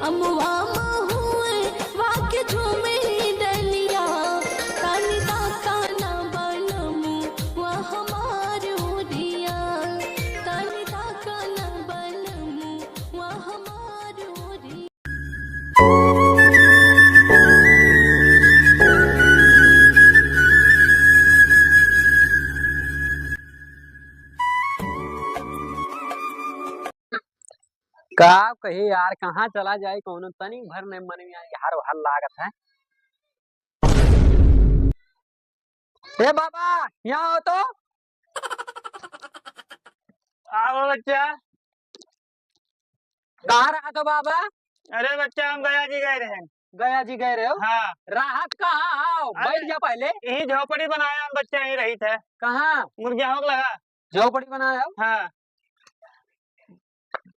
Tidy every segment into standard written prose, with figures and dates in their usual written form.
अमुआ महुए वाके झूमे डलिया तानी ताका ना बनमु वह हमार ओरिया तानी ताका ना बनमु वह हमार ओरिया। का कही यार कहाँ चला जाए कौन तनी भर नहीं मन में आई हर हर लागत है। ए बाबा यहाँ हो तो आओ बच्चा। कहाँ रहा तो बाबा? अरे बच्चा हम गया जी गए रहे। गया जी गए रहे हो? हाँ। राहत कहाँ आओ अरे बैठ जा पहले। यही झोपड़ी बनाया हम बच्चा यही रही थे। कहाँ मुर्गिया हो लगा। झोपड़ी बनाया हो? हाँ।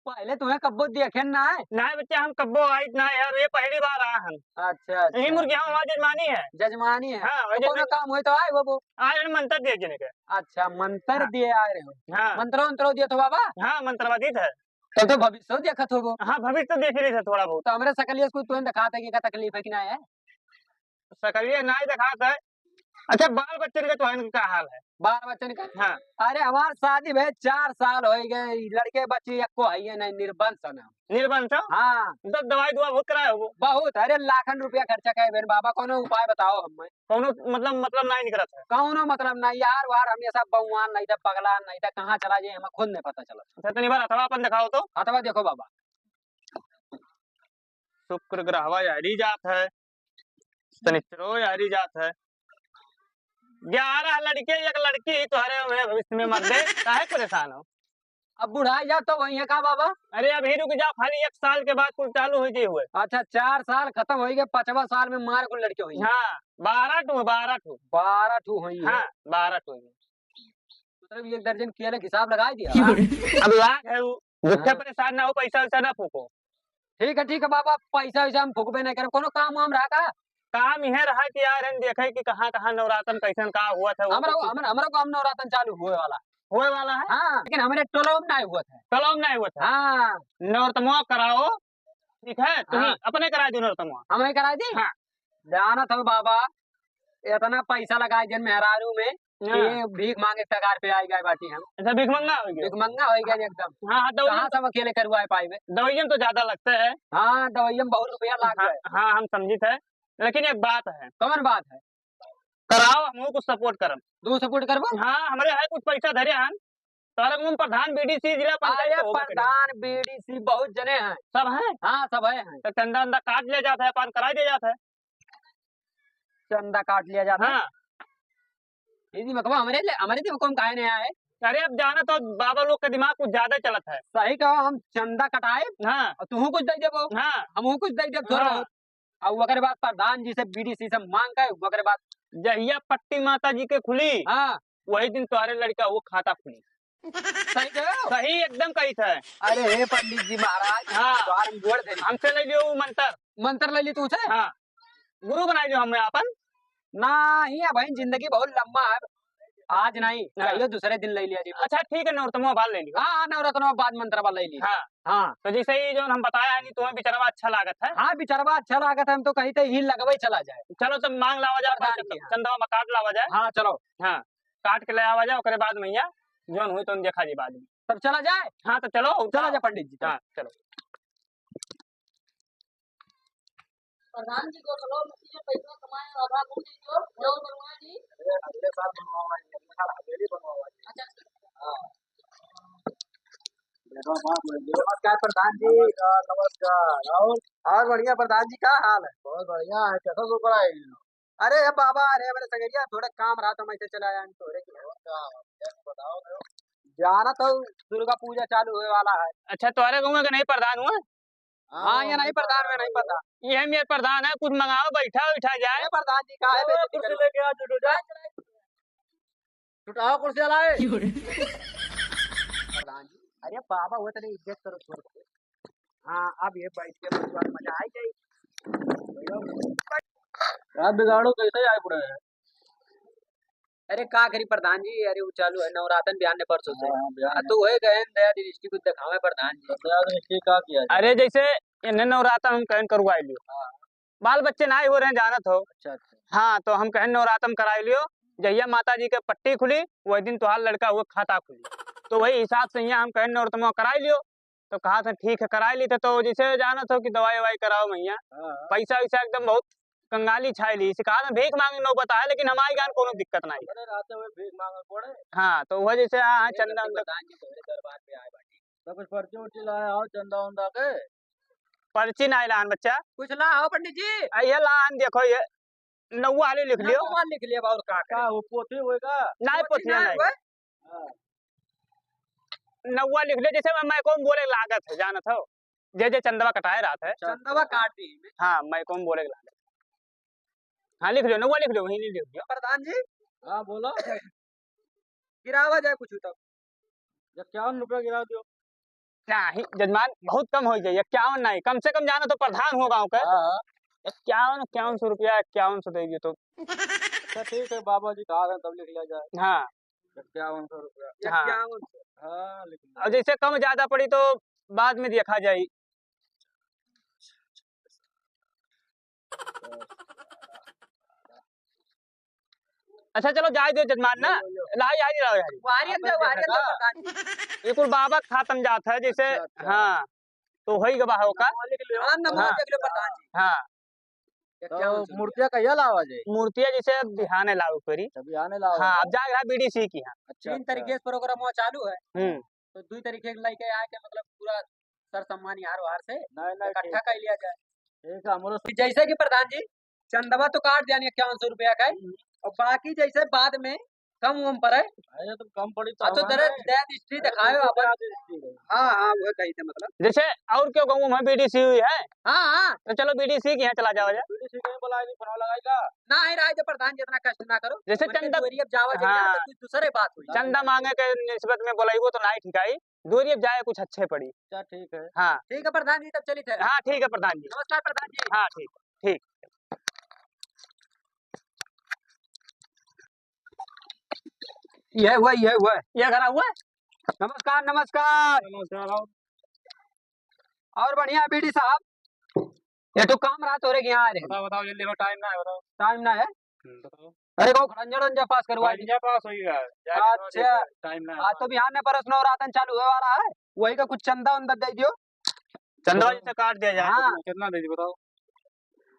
पहले तुम्हें कब्बो देखे ना है। ना बच्चा हम कब्बो आई ना यार ये पहली बार आया हम। अच्छा यही अच्छा मुर्गिया हमारी जजमानी है। जजमानी है। हाँ तो कोनो काम हुए तो आए वो। आज मंत्र दे देने के। अच्छा मंत्र हाँ। दिए आ रहे हो। हाँ मंत्रो दिए तो बाबा। हाँ मंत्रवादी है। तो भविष्य देखत हो वो। हाँ भविष्य तो देख ही रही था थोड़ा बहुत। तो हमारे सकलिए कोई तुम्हें दिखाता है कि क्या तकलीफ है कि ना है। सकलिए ना ही दिखाता है। अच्छा बाल बच्चे के तो इनका हाल है। बाल बच्चन का। हाँ। अरे हमार शादी भे 4 साल हो गए लड़के बच्चे एको है नहीं निर्बंस ना। निर्बंध हो? हाँ तो दवाई दुआ बहुत कराए हो। बहुत अरे लाखन रुपया खर्चा करे बेन बाबा कोनो उपाय बताओ हमें। कौनो मतलब नहीं निकलत है। कौनो मतलब नहीं यार वार हमेशा बउआन नहीं था पगला नहीं था कहाँ चला जाए हमें खुद नहीं पता चला। अच्छा तनी बार अथवा अपन दिखाओ तो। अथवा देखो बाबा। शुक्र ग्रहवा यारी जात है। शनिचरो यारी जात है। 11 लड़के एक लड़की तुम्हारे हुए भविष्य में मर दे काहे परेशान हो। अब बुढ़ाई जा तो वही है का बाबा। अरे अभी रुक जा खाली 1 साल के बाद कुल चालू हो जी हुए। अच्छा 4 साल खत्म हो गए 5वां साल में मार को लड़के हुई। हाँ 12 टू 12 टू 12 ठू हुई है। हाँ 12 टू मतलब 1 दर्जन केले का हिसाब लगा दिया। अब लाख है वो जिससे परेशान ना हो पैसा वैसा ना फूको। ठीक है बाबा पैसा वैसा हम फुकबे नहीं करे कोनो काम वाम रहा का। काम यह रहा कि यार हम देखे कि कहाँ कहाँ नवरात्रन कैसन का हुआ था हमारा काम नवरात्र चालू हुए वाला हुए वाला है। हाँ लेकिन हमारे टोलो में नहीं हुआ था। कलम नहीं हुआ था। हाँ नवरतमुआ कराओ ठीक है तुम्हें हाँ। अपने करा दो नवरतमुआ। हमें करा दी। हाँ। जाना था बाबा इतना पैसा लगाए जन मेहरारू में हाँ। ये भीख मांगे कगार पे आई गए बाटी हम। अच्छा भिखमंगा हो गया। भिखमंगा हो गया एकदम। हाँ कहाँ सब अकेले करवाए पाए। दवाइयन तो ज्यादा लगता है। हाँ दवाइया में बहुत रुपया लाग हाँ, गए। हाँ हम समझित है लेकिन एक बात है। कौन बात है। कराओ हम कुछ सपोर्ट करम। तू सपोर्ट करबो। हाँ हमारे है कुछ पैसा धरे हम तारक मुन प्रधान बीडीसी जिला अरे पंचायत तो होबे करे। प्रधान बीडीसी बहुत जने हैं। सब है। हाँ सब है। तो चंदा अंदा काट लिया जाता है पान करा दिया जाता है। चंदा काट लिया जाता है। हाँ। इसी में कहो हमारे तो हुक्म काहे नहीं आए। अरे अब जाना तो बाबा लोग का दिमाग कुछ ज्यादा चलत है। सही कहो हम चंदा कटाए हाँ और तू कुछ दे देबो हाँ हम कुछ दे देब थोड़ा हाँ। बहुत। और वगैरह बात प्रधान जी से बीडीसी से मांग के वगैरह बात। जहिया पट्टी माता जी के खुली हाँ वही दिन तुम्हारे लड़का वो खाता खुली। सही कहो। सही एकदम कही था। अरे हे पंडित जी महाराज हाँ। द्वार में जोड़ दे हमसे ले लियो वो मंत्र। मंत्र ले ली तू से। हाँ गुरु बना लियो हमें अपन। नहीं भाई जिंदगी बहुत लंबा है आज नहीं हाँ। कहियो दूसरे दिन ले लिया जी। अच्छा ठीक है नवरतमुआ बाल ले लियो। हाँ नवरत्न बाद मंत्र वाला ले लिया। हाँ हाँ तो जैसे ही जो हम बताया नहीं तुम्हें बेचारा अच्छा लागत है। हाँ बिचारवा अच्छा लागत है हम तो कहीं तो ही लगवाई चला जाए। चलो तब मांग लावा जाए प्रधान जी, हाँ। चंदवा में काट लावा जाए। हाँ चलो हाँ काट के ले आवा जाए ओकरे बाद मैया जोन हुई तो देखा जी बाद में। तब चला जाए। हाँ तो चलो चला जाए पंडित जी। हाँ चलो। प्रधान जी को चलो पैसा कमाए आधा मुझे जो बनवाए जी। अगले साल बनवाएंगे अगले साल हवेली बनवाएंगे। अच्छा नमस्कार प्रधान जी। नमस्कार और बढ़िया प्रधान जी का हाल है। बहुत बढ़िया है कैसा सुपर आए। अरे बाबा अरे मेरे सगरिया थोड़ा काम रहा तो मैं से चला आया थोड़े बताओ जाना तो दुर्गा पूजा चालू होने वाला है। अच्छा तुम्हारे गाँव में नहीं प्रधान हुआ। हाँ ये नहीं प्रधान में नहीं पता। ये मेरे प्रधान है कुछ मंगाओ बैठा उठा जाए। अरे प्रधान जी का है कुर्सी लेके आ छुटाओ कुर्सी लाए। प्रधान जी अरे बाबा वो तेरी इज्जत करो छोड़ के। हाँ अब ये बैठ के मजा आई गई। आप बिगाड़ो कैसे आए पड़े हैं। अरे का करी प्रधान जी, अरे वो चालू है नवरातन बिहान ने परसों से। तो वही गए दया दृष्टि को दिखावे प्रधान जी। दया दृष्टि का किया? अरे जैसे इन्हें नवरात्र हम कहन करवाई लियो, बाल बच्चे ना ही हो रहे हैं जानत हो। अच्छा अच्छा। हाँ तो हम कहन नवरात्रम कराई लियो, जहिया माता जी के पट्टी खुली वही दिन तुहार लड़का हुआ खाता खुली, तो वही हिसाब से यहाँ हम कहन नवरात्रम कराई लियो। तो कहा था ठीक है कराई ली थे। तो जैसे जानत हो कि दवाई ववाई कराओ मैया, पैसा वैसा एकदम बहुत कंगाली छाई ली, कहा था भीख मांगी नौबत है, लेकिन हमारी गान कोनो दिक्कत नहीं। भीख मांगे पड़े। हाँ तो वह जैसे हाँ चंदा उंदा दरबार पे आए बाटी तो कुछ पर्ची उर्ची लाया हो चंदा उंदा के? पर्ची ना लान बच्चा कुछ ला हो पंडित जी? ये लान देखो ये नौवा वाले लिख लियो। नौवा लिख लिया और का वो पोथी होएगा? नहीं पोथिया नहीं, नौवा लिख लियो। जैसे मैं कौन बोले लागत है जानत हो, जे चंदवा कटाए रात है चंदवा काट दी। हाँ मैं कौन बोले लागत। हाँ लिख लियो, नौवा लिख लियो, वही लिख लियो। प्रधान जी हाँ बोलो। गिरावा जाए कुछ तब 51 रुपया गिरा दो। नहीं जजमान बहुत कम हो जाए, 51 नहीं, कम से कम जाना तो प्रधान हो गाँव का। 51 रुपया 51 देगी तो अच्छा ठीक है, बाबा जी कहा है तब लिख लिया जाए। हाँ 51 रुपया। हाँ। 51 हाँ लिख लिया। और जैसे कम ज्यादा पड़ी तो बाद में देखा जाए। अच्छा चलो जाए दो जजमान ना, लाई आई रहो यार ये कुल बाबा खातम जाता है जैसे। हाँ तो वही गवाह होगा। हाँ तो मूर्तियाँ कहिया लावा जाए? मूर्तियाँ जैसे बिहाने लाओ करी। बिहाने लाओ। हाँ अब जा रहा बीडीसी की। हाँ 3 तारीख से प्रोग्राम चालू है। तो 2 तारीख के लेके आए के मतलब पूरा सर सम्मान यार वार से इकट्ठा कर लिया जाए। ठीक है जैसे कि प्रधान जी चंदवा तो काट दिया 51 रुपया का, और बाकी जैसे बाद में कम उम पर है तो कम पड़ी तो दया दृष्टि दिखाए अपन। हाँ हाँ वो कही थे मतलब जैसे और क्यों कहूँ मैं बीडीसी हुई है। हाँ हाँ तो चलो बीडीसी की यहाँ चला जाओ। बीडीसी कहीं बुलाएगी फोन लगाएगा ना ही राय प्रधान जी इतना कष्ट ना करो। जैसे चंदा जावा हाँ, कुछ दूसरे बात हुई चंदा मांगे के निस्बत में बोलाई वो तो नहीं ठिकाई, दूरी अब जाए कुछ अच्छे पड़ी। अच्छा ठीक है। हाँ ठीक है प्रधान जी तब चली थे। हाँ ठीक है प्रधान जी। नमस्कार प्रधान जी। हाँ ठीक ठीक। ये हुआ ये करा हुआ। नमस्कार नमस्कार नमस्कार। और बढ़िया बीडी साहब, ये तो काम रात हो रही यहाँ आ रहे। बताओ जल्दी टाइम ना है, बताओ टाइम ना है। बताओ। अरे को खड़ंजा पास करवा पास हो गया। अच्छा टाइम ना आज तो बिहार में परस नवरातन चालू हुए वाला है, वही का कुछ चंदा उंदा दे दियो। चंदा जैसे काट दिया जाए। हाँ। कितना दे दी बताओ।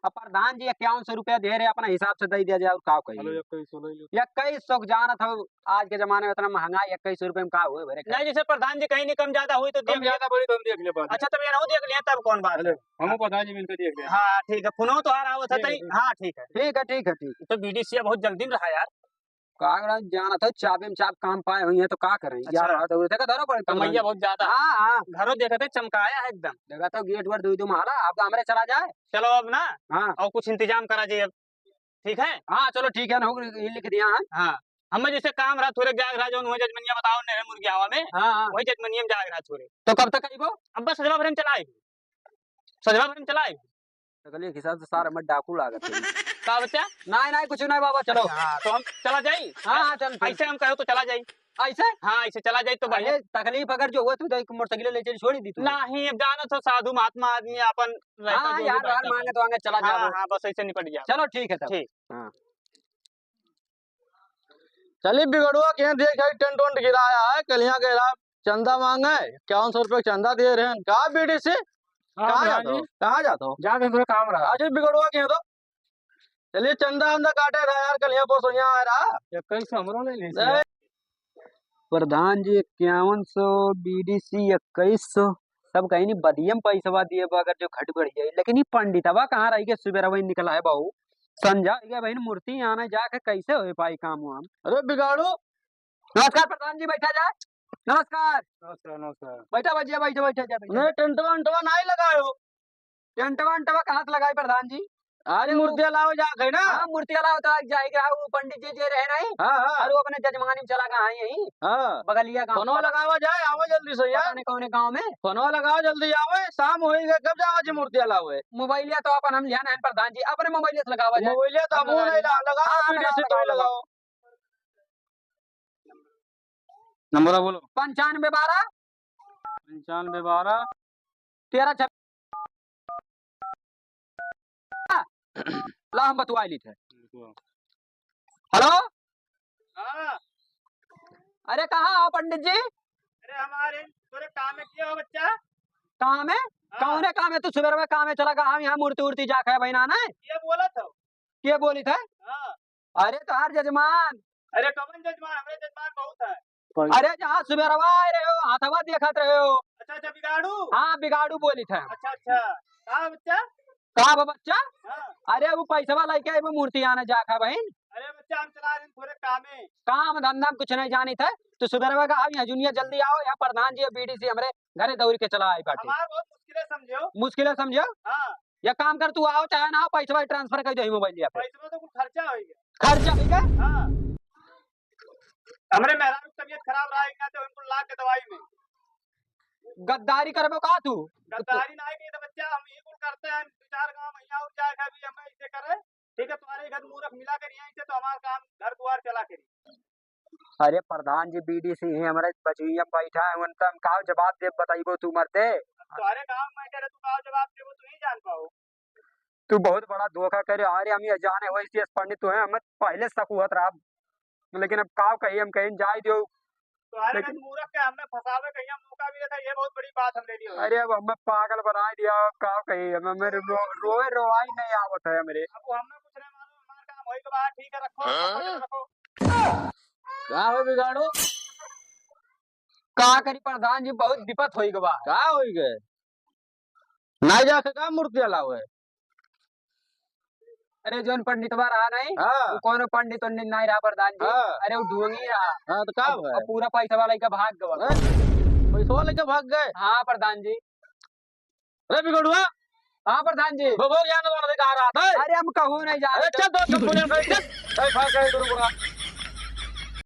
अब प्रधान जी 51 रुपया दे रहे अपना हिसाब से दे दिया जाए और का कही 2100 जानत हो आज के जमाने में इतना महंगाई 21 रुपए में का हुए भरे। नहीं जैसे प्रधान जी कहीं नहीं कम ज्यादा हुई तो देख ज्यादा बड़ी तो हम देख ले। अच्छा तब ये देख लिया तब कौन बात है, हम प्रधान जी मिलकर देख ले। हाँ ठीक है पुनः तो आ रहा हुआ था। हाँ ठीक है ठीक है ठीक है ठीक। तो बीडीसी बहुत जल्दी में रहा यार। का जाना था चाबे में चाप काम पाए हुई है तो का करें यार। देखा धरो पड़े कमैया बहुत ज्यादा। हाँ हाँ घरों देखे थे चमकाया है एकदम। देखा तो गेट वर दो मारा अब हमारे चला जाए। चलो अब ना हाँ और कुछ इंतजाम करा जाए अब। ठीक है हाँ चलो ठीक है ना लिख दिया है। हाँ हमें जैसे काम रहा थोड़े जाग रहा जो जजमनिया बताओ नहर मुर्गी हवा में। हाँ हाँ वही जजमनिया में जाग रहा थोड़े। तो कब तक आइबो? अब बस सजवा भर में चलाए चलिए हिसाब से सारा मत डाकू लागत है। का बच्चा नहीं नहीं कुछ नहीं बाबा चलो। हाँ तो हम चला जाए। हाँ हाँ चल ऐसे हम कहो तो चला जाए। ऐसे हाँ ऐसे चला जाए तो बढ़िया। तकलीफ अगर जो हुआ तो मोटरसाइकिल ले चल छोड़ी दी तू। नहीं अब जाना तो साधु महात्मा आदमी अपन हाँ यार यार मांगे तो आगे चला जाओ। हाँ बस ऐसे निपट गया। चलो ठीक है तब। ठीक हाँ चलिए बिगड़ुआ के देख टेंट वेंट गिराया है कलिया कह रहा चंदा मांगे 5100 रुपये चंदा दे रहे हैं। कहा बीडी से कहाँ जाता हो? जाके थोड़ा काम रहा। आज बिगड़ुआ के तो चलिए चंदा अंदा काटे रहा यार कलिया बहुत यहाँ आ रहा। कैसे हमरो ले प्रधान जी 5100 बीडीसी 2100 सब कहीं नहीं बदियम पैसा दिए अगर जो घट बढ़ जाए। लेकिन ये पंडितवा कहाँ रही के सुबह वही निकला है बहू संजा गया बहन मूर्ति आना जाके कैसे हो पाई काम वाम। अरे बिगाड़ू नमस्कार प्रधान जी बैठा जाए। नमस्कार नमस्कार नमस्कार। बैठा भैया बैठा नहीं टेंटवा अंटवा नहीं लगायो। टेंटवा अंटवा कहाँ से लगाई प्रधान जी? अरे मूर्तियाँ लाओ जाके ना। हाँ मूर्तियाँ लाओ तो जाएगा वो पंडित जी जे रहे नहीं। हाँ और वो अपने जजमानी में चला गया यही। हाँ बगलिया गाँव फोनवा लगावा जाए आओ जल्दी से यार। कौन गाँव में फोनवा लगाओ जल्दी आओ शाम होएगा कब जाओ जी मूर्तियाँ लाओ। मोबाइलिया तो अपन हम ध्यान है प्रधान जी अपने मोबाइलिया से लगावा जाए। मोबाइलिया तो हम नहीं लगाओ। नंबर बोलो। 95 12 95 12 13 ला हम बतवा ली थे। हेलो, हाँ। अरे कहाँ हो पंडित जी? अरे हमारे थोड़े काम में किया हो बच्चा। काम है? कौन है काम है? तू सुबह में काम है चला गया, हम यहाँ मूर्ति उर्ति जा खाए बहना है। ये बोला था। क्या बोली थे? हाँ। अरे तो हर जजमान। अरे कौन जजमान? हमारे जजमान बहुत है। अरे जहाँ सुबह आए रहे हो, हाथवा देखत रहे हो। अच्छा अच्छा, बिगाड़ू। हाँ बिगाड़ू बोली थे। अच्छा अच्छा, कहाँ बच्चा? कहा बच्चा? हाँ। अरे वो पैसा लेके आई वो मूर्ति आने जा खा बहन। अरे बच्चा हम चला रहे थोड़े काम है। काम धंधा में कुछ नहीं जानी थे। तो सुबह में कहा यहाँ जूनियर जल्दी आओ, यहाँ प्रधान जी और बीडीसी हमारे घरे दौड़ के चला आई बाटे। हमारा बहुत मुश्किल है समझो। मुश्किल है समझो। हाँ। या काम कर, तू आओ चाहे ना आओ, पैसा ट्रांसफर कर दो मोबाइल पे। पैसे में तो कुछ खर्चा होगा। खर्चा होगा? हाँ। हमारे मेहरान की तबीयत खराब रहेगा तो उनको ला के दवाई में। गद्दारी करबो का तू? गद्दारी नहीं की तो बच्चा हम ये कुछ करते हैं, 2-4 गाँव महीना हो जाएगा भी हमें इसे करे। ठीक है, तुम्हारे घर मूर्ख मिला कर यहाँ से तो हमारा काम घर द्वार चला करी। अरे प्रधान जी बीडीसी है हमारे बचुइया बैठा है, उनका हम का जवाब दे बताइबो तू मरते। तुम्हारे गाँव में करे तू का जवाब दे वो तू ही जान पाओ। तू बहुत बड़ा धोखा करे। अरे हम ये जाने हो इसी पंडित तो है, हमें पहले शक हुआ था, लेकिन अब का कही हम कहीं जाए दो। तुम्हारे घर मूर्ख के हमने फंसावे कहीं मौका भी था, ये बहुत बड़ी बात हम ले ली। अरे अब हमें पागल बना दिया, का कही हमें मेरे रोए रोवाई नहीं आवत है मेरे। अब हमें कुछ नहीं मालूम, हमारा काम होई के बाद ठीक है रखो। का हो बिगाड़ो? का करी प्रधान जी, बहुत विपत होई गवा। का होई गए? नहीं जाके का मूर्ति अलाव है? अरे जोन पंडित रहा नहीं, हाँ। वो कौन पंडित उन्डित नहीं रहा प्रधान जी। हाँ। अरे वो ढूंगी रहा। हाँ तो का है? और पूरा पैसा वाला का भाग गवा। पैसा लेके भाग गए? हाँ प्रधान जी। अरे बिगड़ुआ। हाँ प्रधान जी। वो ज्ञान वाला दिखा रहा था। अरे हम कहूँ नहीं जा अरे चल दो चल भाग गए इधर।